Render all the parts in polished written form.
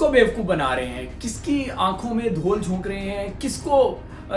किसको बेवकूफ बना रहे हैं, किसकी आंखों में धूल झोंक रहे हैं, किसको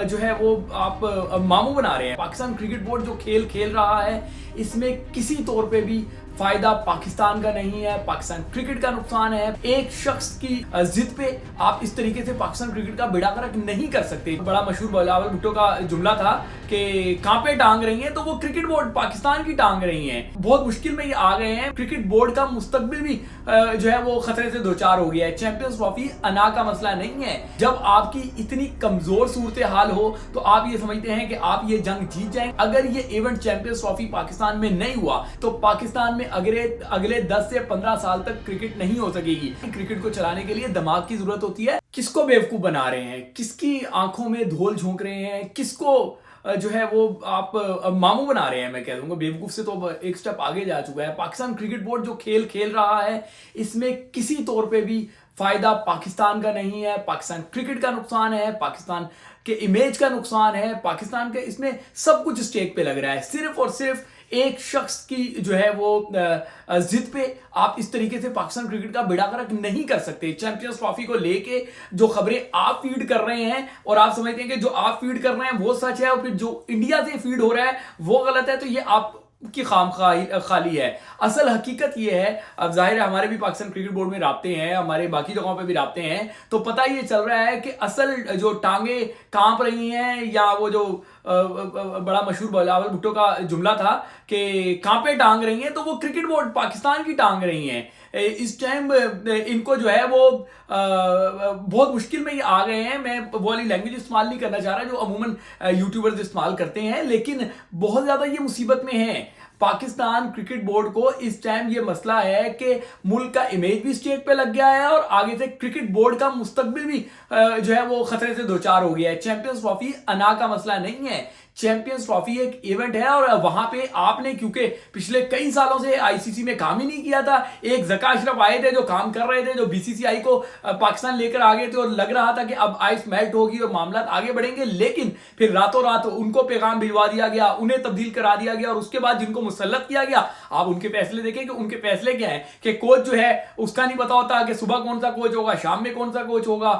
जो है वो आप मामू बना रहे हैं। पाकिस्तान क्रिकेट बोर्ड जो खेल खेल रहा है इसमें किसी तौर पे भी फायदा पाकिस्तान का नहीं है, पाकिस्तान क्रिकेट का नुकसान है। एक शख्स की जिद पे आप इस तरीके से पाकिस्तान क्रिकेट का बेड़ा गर्क नहीं कर सकते। बड़ा मशहूर बिलावल भुट्टो का जुमला था कि कहां पे टांग रही है, तो वो क्रिकेट बोर्ड पाकिस्तान की टांग रही है। बहुत मुश्किल में ये आ गए हैं। क्रिकेट बोर्ड का मुस्तकबिल भी जो है वो खतरे से दो चार हो गया है। चैंपियंस ट्रॉफी अना का मसला नहीं है। जब आपकी इतनी कमजोर सूरत हाल हो तो आप ये समझते हैं कि आप ये जंग जीत जाएंगे। अगर ये इवेंट चैंपियंस ट्रॉफी पाकिस्तान में नहीं हुआ तो पाकिस्तान में अगले 10 से 15 साल तक क्रिकेट नहीं हो सकेगी। क्रिकेट को चलाने के लिए दिमाग की जरूरत होती है। किसको बेवकूफ बना रहे हैं, किसकी आंखों में धूल झोंक रहे हैं, किसको जो है वो आप मामू बना रहे हैं। मैं कह दूंगा बेवकूफ से तो एक स्टेप आगे जा चुका है। पाकिस्तान क्रिकेट बोर्ड जो खेल खेल रहा है इसमें किसी तौर पे भी फायदा पाकिस्तान का नहीं है, पाकिस्तान क्रिकेट का नुकसान है, पाकिस्तान के इमेज का नुकसान है, पाकिस्तान के इसमें सब कुछ स्टेक पे लग रहा है। सिर्फ और सिर्फ एक शख्स की जो है वो जिद पे आप इस तरीके से पाकिस्तान क्रिकेट का बेड़ा गर्क नहीं कर सकते। चैंपियंस ट्रॉफी को लेके जो खबरें आप फीड कर रहे हैं और आप समझते हैं कि जो आप फीड कर रहे हैं वो सच है और फिर जो इंडिया से फीड हो रहा है वो गलत है, तो ये आप की खाली है। असल हकीकत ये है, अब जाहिर है हमारे भी पाकिस्तान क्रिकेट बोर्ड में राब्ते हैं, हमारे बाकी जगहों पे भी राब्ते हैं, तो पता ये चल रहा है कि असल जो टांगे कांप रही हैं या वो जो बड़ा मशहूर बिलावल भुट्टो का जुमला था कि कहां पे टांग रही हैं, तो वो क्रिकेट बोर्ड पाकिस्तान की टांग रही हैं। इस टाइम इनको जो है वो बहुत मुश्किल में ये आ गए हैं। मैं वो वाली लैंग्वेज इस्तेमाल नहीं करना चाह रहा जो अमूमन यूट्यूबर्स इस्तेमाल करते हैं, लेकिन बहुत ज्यादा ये मुसीबत में है। पाकिस्तान क्रिकेट बोर्ड को इस टाइम ये मसला है कि मुल्क का इमेज भी स्टेक पे लग गया है और आगे से क्रिकेट बोर्ड का मुस्तकबिल भी जो है वो खतरे से दो चार हो गया है। चैंपियंस ट्रॉफी अना का मसला नहीं है। चैंपियंस ट्रॉफी एक इवेंट है और वहां पे आपने क्योंकि पिछले कई सालों से आईसीसी में काम ही नहीं किया था। एक ज़का अशरफ आए थे जो काम कर रहे थे, जो बीसीसीआई को पाकिस्तान लेकर आ गए थे और लग रहा था कि अब आइस मेल्ट होगी और मामला आगे बढ़ेंगे, लेकिन फिर रातों रात उनको पैगाम भिजवा दिया गया, उन्हें तब्दील करा दिया गया और उसके बाद जिनको मुसल्लत किया गया, आप उनके फैसले देखें कि उनके फैसले क्या है कि कोच जो है उसका नहीं पता होता कि सुबह कौन सा कोच होगा, शाम में कौन सा कोच होगा,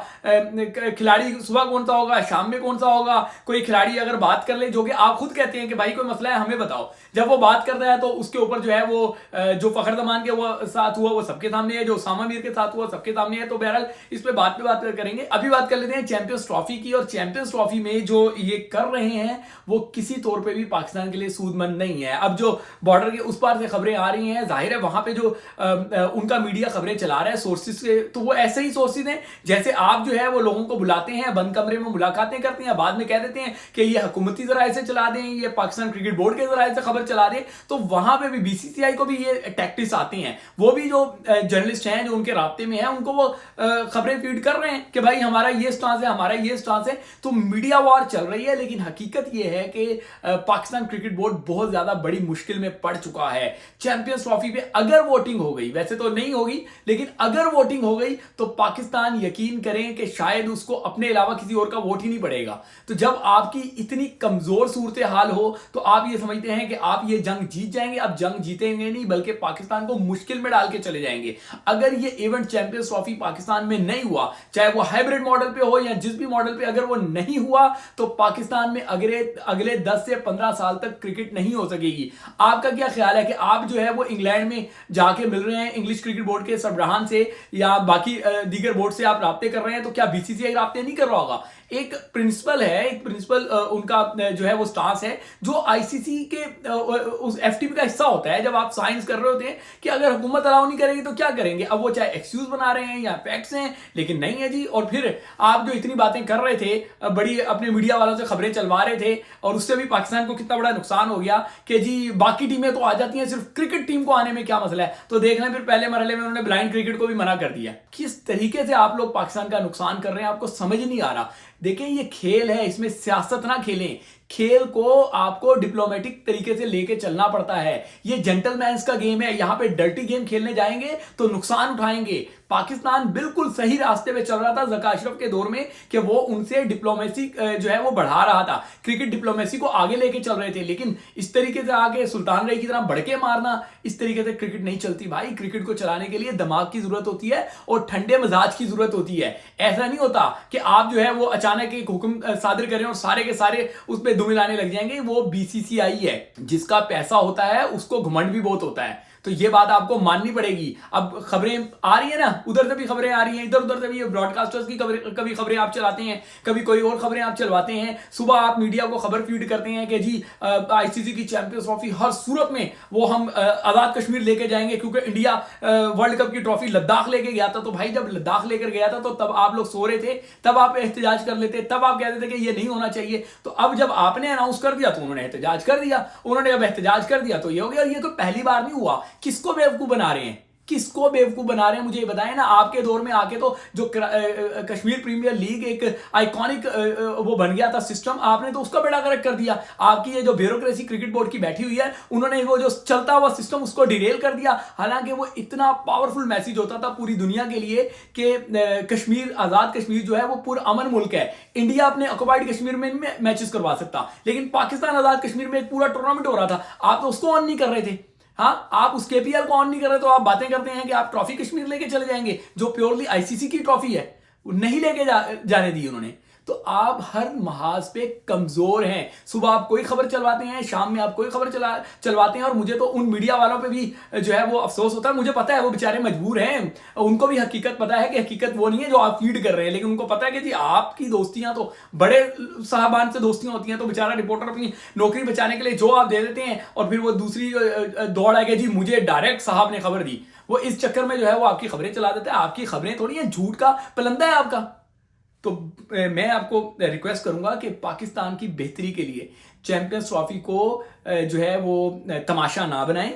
खिलाड़ी सुबह कौन सा होगा, शाम में कौन सा होगा। कोई खिलाड़ी अगर बात कर ले, जो कि आप खुद कहते हैं कि भाई कोई मसला है हमें बताओ, जब वो बात करता है तो उसके ऊपर जो है वो जो फखर जमान के वो साथ हुआ वो सबके सामने है, जो उसामा मीर के साथ हुआ सबके सामने है। तो बहरहाल इस पे बात करेंगे। अभी बात कर लेते हैं चैंपियंस ट्रॉफी की। और चैंपियंस ट्रॉफी में जो ये कर रहे हैं वो किसी तौर पे भी पाकिस्तान के लिए सूदमंद नहीं है। अब जो बॉर्डर के उस पार से खबरें आ रही हैं, जाहिर है वहां पे जो उनका मीडिया खबरें चला रहा है सोर्सेज से, तो वो ऐसे ही सोर्सेज हैं जैसे आप जो है वो लोगों को बुलाते हैं, बंद कमरे में मुलाकातें करते हैं, बाद में कह देते हैं कि ये हुकूमती जराये से चला दें, ये पाकिस्तान क्रिकेट बोर्ड के जराये से खबर चला दें। तो वहां पे भी बीसीसीआई को भी ये टैक्टिक्स आती हैं। वो भी जो जर्नलिस्ट हैं जो उनके राब्ते में हैं उनको वो खबरें फीड कर रहे हैं कि भाई हमारा ये स्टांस है, हमारा ये स्टांस है। तो मीडिया वॉर चल रही है, लेकिन हकीकत ये है कि पाकिस्तान क्रिकेट बोर्ड बहुत ज्यादा बड़ी मुश्किल में पड़ चुका है। चैंपियंस ट्रॉफी पे अगर वोटिंग हो गई, वैसे तो नहीं होगी, लेकिन अगर वोटिंग हो गई तो पाकिस्तान यकीन करें कि शायद उसको अपने अलावा किसी और का वोट ही नहीं पड़ेगा। तो जब आपकी इतनी कमजोर सूरत हाल हो तो आप ये समझते हैं कि आप ये जंग जीत जाएंगे। अब जंग जीतेंगे नहीं बल्कि पाकिस्तान को मुश्किल में डाल के चले जाएंगे। अगर ये इवेंट चैंपियंस ट्रॉफी पाकिस्तान में नहीं हुआ, चाहे वो हाइब्रिड मॉडल पे हो या जिस भी मॉडल पे, अगर वो नहीं हुआ तो पाकिस्तान में अगले 10 से 15 साल तक क्रिकेट नहीं हो सकेगी। आपका क्या ख्याल है कि आप जो है वो इंग्लैंड में जाके मिल रहे हैं इंग्लिश क्रिकेट बोर्ड के सरबराहान से या बाकी दीगर बोर्ड से आप राब्ते कर रहे हैं, तो क्या बीसीसीआई राब्ते नहीं कर रहा होगा? एक प्रिंसिपल उनका जो है वो स्टांस है जो आईसीसी के उस एफटीपी का हिस्सा होता है। जब आप साइंस कर रहे होते हैं कि अगर हुकूमत अलाउ नहीं करेगी तो क्या करेंगे, अब वो चाहे एक्सक्यूज बना रहे हैं या फैक्ट्स हैं, लेकिन नहीं है जी। और फिर आप जो इतनी बातें कर रहे थे, बड़ी अपने मीडिया वालों से खबरें चलवा रहे थे, और उससे भी पाकिस्तान को कितना बड़ा नुकसान हो गया कि जी बाकी टीमें तो आ जाती हैं, सिर्फ क्रिकेट टीम को आने में क्या मसला है। तो देख लें, फिर पहले मरहले में उन्होंने ब्लाइंड क्रिकेट को भी मना कर दिया। किस तरीके से आप लोग पाकिस्तान का नुकसान कर रहे हैं आपको समझ नहीं आ रहा। देखें ये खेल है, इसमें सियासत ना खेलें। खेल को आपको डिप्लोमेटिक तरीके से लेके चलना पड़ता है। ये जेंटलमैन्स का गेम है, यहां पे डर्टी गेम खेलने जाएंगे तो नुकसान उठाएंगे। पाकिस्तान बिल्कुल सही रास्ते पे चल रहा था जका अशरफ के दौर में कि वो उनसे डिप्लोमेसी जो है वो बढ़ा रहा था, क्रिकेट डिप्लोमेसी को आगे लेके चल रहे थे। लेकिन इस तरीके से आगे सुल्तान रही की तरह बढ़के मारना, इस तरीके से क्रिकेट नहीं चलती भाई। क्रिकेट को चलाने के लिए दिमाग की जरूरत होती है और ठंडे मिजाज की जरूरत होती है। ऐसा नहीं होता कि आप जो है वो अचानक एक हुक्म सादिर करें और सारे के सारे उस पर दुम मिलाने लग जाएंगे। वो बीसीसीआई है, जिसका पैसा होता है उसको घमंड भी बहुत होता है, तो ये बात आपको माननी पड़ेगी। अब खबरें आ रही है ना, उधर से भी खबरें आ रही हैं, इधर उधर से भी ब्रॉडकास्टर्स की कभी खबरें आप चलाते हैं, कभी कोई और खबरें आप चलवाते हैं। सुबह आप मीडिया को खबर फीड करते हैं कि जी आईसीसी की चैंपियंस ट्रॉफी हर सूरत में वो हम आजाद कश्मीर लेके जाएंगे, क्योंकि इंडिया वर्ल्ड कप की ट्रॉफी लद्दाख लेके गया था। तो भाई जब लद्दाख लेकर गया था तो तब आप लोग सो रहे थे, तब आप एहतजाज कर लेते, तब आप कहते थे कि ये नहीं होना चाहिए। तो अब जब आपने अनाउंस कर दिया तो उन्होंने एहतजाज कर दिया, उन्होंने जब एहतजाज कर दिया तो ये हो गया। ये तो पहली बार नहीं हुआ। किसको बेवकूफ बना रहे हैं, किसको बेवकूफ बना रहे हैं, मुझे बताएं ना। आपके दौर में आके तो जो कश्मीर प्रीमियर लीग एक आइकॉनिक वो बन गया था सिस्टम, आपने तो उसका बेड़ा गर्क कर दिया। आपकी ये जो ब्यूरोक्रेसी क्रिकेट बोर्ड की बैठी हुई है, उन्होंने वो जो चलता हुआ सिस्टम उसको डिरेल कर दिया। हालांकि वो इतना पावरफुल मैसेज होता था पूरी दुनिया के लिए कि कश्मीर, आजाद कश्मीर जो है वो पुरअमन मुल्क है। इंडिया अपने ऑक्युपाइड कश्मीर में मैचेस करवा सकता, लेकिन पाकिस्तान आजाद कश्मीर में एक पूरा टूर्नामेंट हो रहा था, आप तो उसको ऑन नहीं कर रहे थे। हाँ, आप उस केपीएल को ऑन नहीं कर रहे तो आप बातें करते हैं कि आप ट्रॉफी कश्मीर लेके चले जाएंगे, जो प्योरली आईसीसी की ट्रॉफी है, नहीं लेके जाने दी उन्होंने। तो आप हर महाज पे कमजोर हैं। सुबह आप कोई खबर चलवाते हैं, शाम में आप कोई खबर चलवाते हैं। और मुझे तो उन मीडिया वालों पे भी जो है वो अफसोस होता है। मुझे पता है वो बेचारे मजबूर हैं, उनको भी हकीकत पता है कि हकीकत वो नहीं है जो आप फीड कर रहे हैं, लेकिन उनको पता है कि जी आपकी दोस्तियां तो बड़े साहबान से दोस्तियां होती हैं। तो बेचारा रिपोर्टर अपनी नौकरी बचाने के लिए जो आप दे देते हैं, और फिर वो दूसरी दौड़ है कि जी मुझे डायरेक्ट साहब ने खबर दी, वो इस चक्कर में जो है वो आपकी खबरें चला देते हैं। आपकी खबरें थोड़ी है, झूठ का पलंदा है आपका। तो मैं आपको रिक्वेस्ट करूंगा कि पाकिस्तान की बेहतरी के लिए चैंपियंस ट्रॉफी को जो है वो तमाशा ना बनाएं।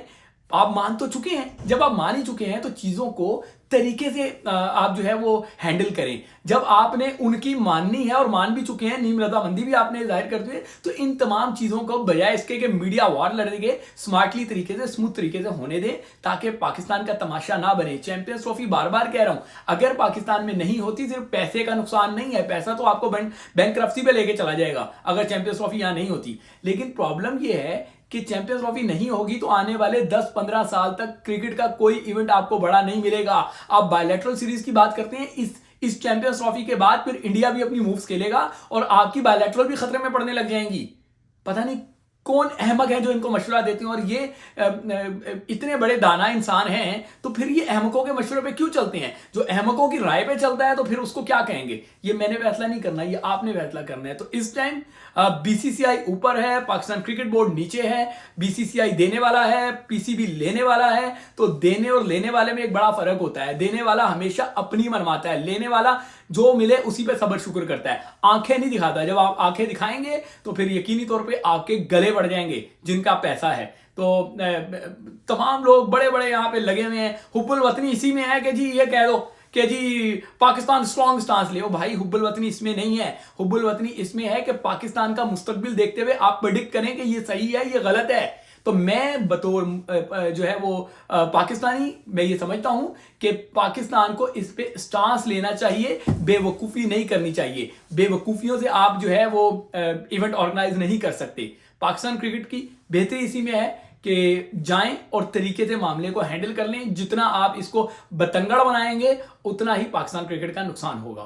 आप मान तो चुके हैं, जब आप मान ही चुके हैं तो चीजों को तरीके से आप जो है वो हैंडल करें। जब आपने उनकी माननी है और मान भी चुके हैं, नीम रजामंदी भी आपने जाहिर कर दी है, तो इन तमाम चीजों को बजाय इसके कि मीडिया वॉर लड़ेंगे, स्मार्टली तरीके से, स्मूथ तरीके से होने दें, ताकि पाकिस्तान का तमाशा ना बने। चैंपियंस ट्रॉफी बार बार कह रहा हूं, अगर पाकिस्तान में नहीं होती, सिर्फ पैसे का नुकसान नहीं है, पैसा तो आपको बैंकरप्सी पे लेके चला जाएगा अगर चैंपियंस ट्रॉफी यहां नहीं होती। लेकिन प्रॉब्लम यह है कि चैंपियंस ट्रॉफी नहीं होगी तो आने वाले 10-15 साल तक क्रिकेट का कोई इवेंट आपको बड़ा नहीं मिलेगा। आप बायलैटरल सीरीज की बात करते हैं, इस चैंपियंस ट्रॉफी के बाद फिर इंडिया भी अपनी मूव्स खेलेगा और आपकी बायलैटरल भी खतरे में पड़ने लग जाएंगी। पता नहीं कौन अहमक है जो इनको मशवरा देते हैं, और ये इतने बड़े दाना इंसान हैं, तो फिर ये अहमकों के मशवरे पे क्यों चलते हैं? जो अहमकों की राय पे चलता है तो फिर उसको क्या कहेंगे? ये मैंने फैसला नहीं करना, ये आपने फैसला करना है। तो इस टाइम बीसीसीआई ऊपर है, पाकिस्तान क्रिकेट बोर्ड नीचे है। बीसीसीआई देने वाला है, पीसीबी लेने वाला है। तो देने और लेने वाले में एक बड़ा फर्क होता है। देने वाला हमेशा अपनी मनमाता है, लेने वाला जो मिले उसी पे सब्र शुक्र करता है, आंखें नहीं दिखाता। जब आप आंखें दिखाएंगे तो फिर यकीनी तौर पे आपके गले बढ़ जाएंगे जिनका पैसा है। तो तमाम लोग बड़े बड़े यहाँ पे लगे हुए हैं। हुब्बुल वतनी इसी में है कि जी ये कह दो कि जी पाकिस्तान स्ट्रॉन्ग स्टांस ले। भाई हुब्बुल वतनी इसमें नहीं है, हुब्बुल वतनी इसमें है कि पाकिस्तान का मुस्तकबिल देखते हुए आप प्रेडिक्ट करें कि ये सही है, ये गलत है। तो मैं बतौर जो है वो पाकिस्तानी, मैं ये समझता हूं कि पाकिस्तान को इस पे स्टांस लेना चाहिए, बेवकूफ़ी नहीं करनी चाहिए। बेवकूफ़ियों से आप जो है वो इवेंट ऑर्गेनाइज नहीं कर सकते। पाकिस्तान क्रिकेट की बेहतरी इसी में है कि जाएं और तरीके से मामले को हैंडल कर लें। जितना आप इसको बतंगड़ बनाएंगे उतना ही पाकिस्तान क्रिकेट का नुकसान होगा।